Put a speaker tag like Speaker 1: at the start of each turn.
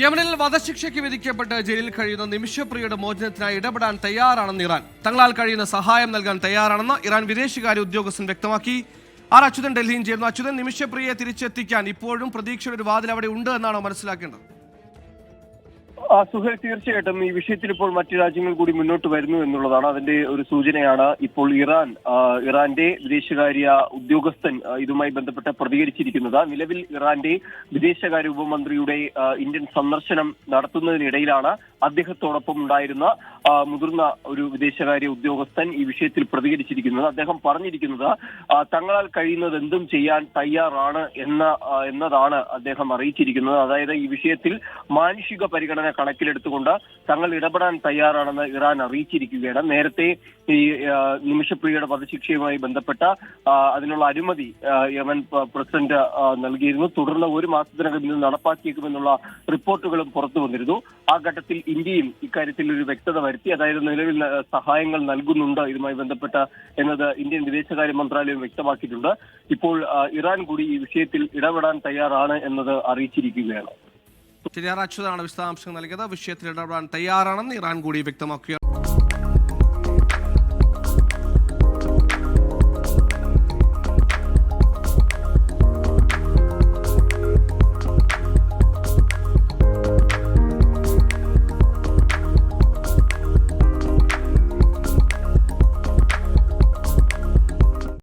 Speaker 1: യമനിൽ വധശിക്ഷയ്ക്ക് വിധിക്കപ്പെട്ട് ജയിലിൽ കഴിയുന്ന നിമിഷപ്രിയയുടെ മോചനത്തിനായി ഇടപെടാൻ തയ്യാറാണെന്ന് ഇറാൻ. തങ്ങളാൽ കഴിയുന്ന സഹായം നൽകാൻ തയ്യാറാണെന്ന് ഇറാൻ വിദേശകാര്യ ഉദ്യോഗസ്ഥൻ വ്യക്തമാക്കി. അച്യുതൻ ഡൽഹിയിൽ ചേർന്നു. അച്യുതൻ, നിമിഷപ്രിയയെ തിരിച്ചെത്തിക്കാൻ ഇപ്പോഴും പ്രതീക്ഷയുടെ ഒരു വാതിൽ അവിടെ ഉണ്ട് എന്നാണോ മനസ്സിലാക്കേണ്ടത്?
Speaker 2: സുഹേൽ, തീർച്ചയായിട്ടും ഈ വിഷയത്തിൽ ഇപ്പോൾ മറ്റു രാജ്യങ്ങൾ കൂടി മുന്നോട്ട് വരുന്നു എന്നുള്ളതാണ് അതിന്റെ ഒരു സൂചനയാണ്. ഇപ്പോൾ ഇറാന്റെ വിദേശകാര്യ ഉദ്യോഗസ്ഥൻ ഇതുമായി ബന്ധപ്പെട്ട് പ്രതികരിച്ചിരിക്കുന്നത്. നിലവിൽ ഇറാന്റെ വിദേശകാര്യ ഉപമന്ത്രിയുടെ ഇന്ത്യൻ സന്ദർശനം നടത്തുന്നതിനിടയിലാണ് അദ്ദേഹത്തോടൊപ്പം ഉണ്ടായിരുന്ന മുതിർന്ന ഒരു വിദേശകാര്യ ഉദ്യോഗസ്ഥൻ ഈ വിഷയത്തിൽ പ്രതികരിച്ചിരിക്കുന്നത്. അദ്ദേഹം പറഞ്ഞിരിക്കുന്നത് തങ്ങളാൽ കഴിയുന്നത് എന്തും ചെയ്യാൻ തയ്യാറാണ് എന്നതാണ് അദ്ദേഹം അറിയിച്ചിരിക്കുന്നത്. അതായത് ഈ വിഷയത്തിൽ മാനുഷിക പരിഗണന കണക്കിലെടുത്തുകൊണ്ട് തങ്ങൾ ഇടപെടാൻ തയ്യാറാണെന്ന് ഇറാൻ അറിയിച്ചിരിക്കുകയാണ്. നേരത്തെ ഈ നിമിഷപ്രിയയുടെ വധശിക്ഷയുമായി ബന്ധപ്പെട്ട അതിനുള്ള അനുമതി യമൻ പ്രസിഡന്റ് നൽകിയിരുന്നു. തുടർന്ന് ഒരു മാസത്തിനകം ഇത് നടപ്പാക്കിയേക്കുമെന്നുള്ള റിപ്പോർട്ടുകളും പുറത്തു വന്നിരുന്നു. ആ ഘട്ടത്തിൽ ഇന്ത്യയും ഇക്കാര്യത്തിൽ ഒരു വ്യക്തത വരുത്തി. അതായത് നിലവിൽ സഹായങ്ങൾ നൽകുന്നുണ്ട് ഇതുമായി ബന്ധപ്പെട്ട എന്നത് ഇന്ത്യൻ വിദേശകാര്യ മന്ത്രാലയം വ്യക്തമാക്കിയിട്ടുണ്ട്. ഇപ്പോൾ ഇറാൻ കൂടി ഈ വിഷയത്തിൽ ഇടപെടാൻ തയ്യാറാണ് എന്നത് അറിയിച്ചിരിക്കുകയാണ്.
Speaker 1: അച്യുതനാണ് വിശദാംശങ്ങൾ നൽകിയത്. വിഷയത്തിൽ ഇടപെടാൻ തയ്യാറാണെന്ന് ഇറാൻ കൂടി വ്യക്തമാക്കുകയാണ്.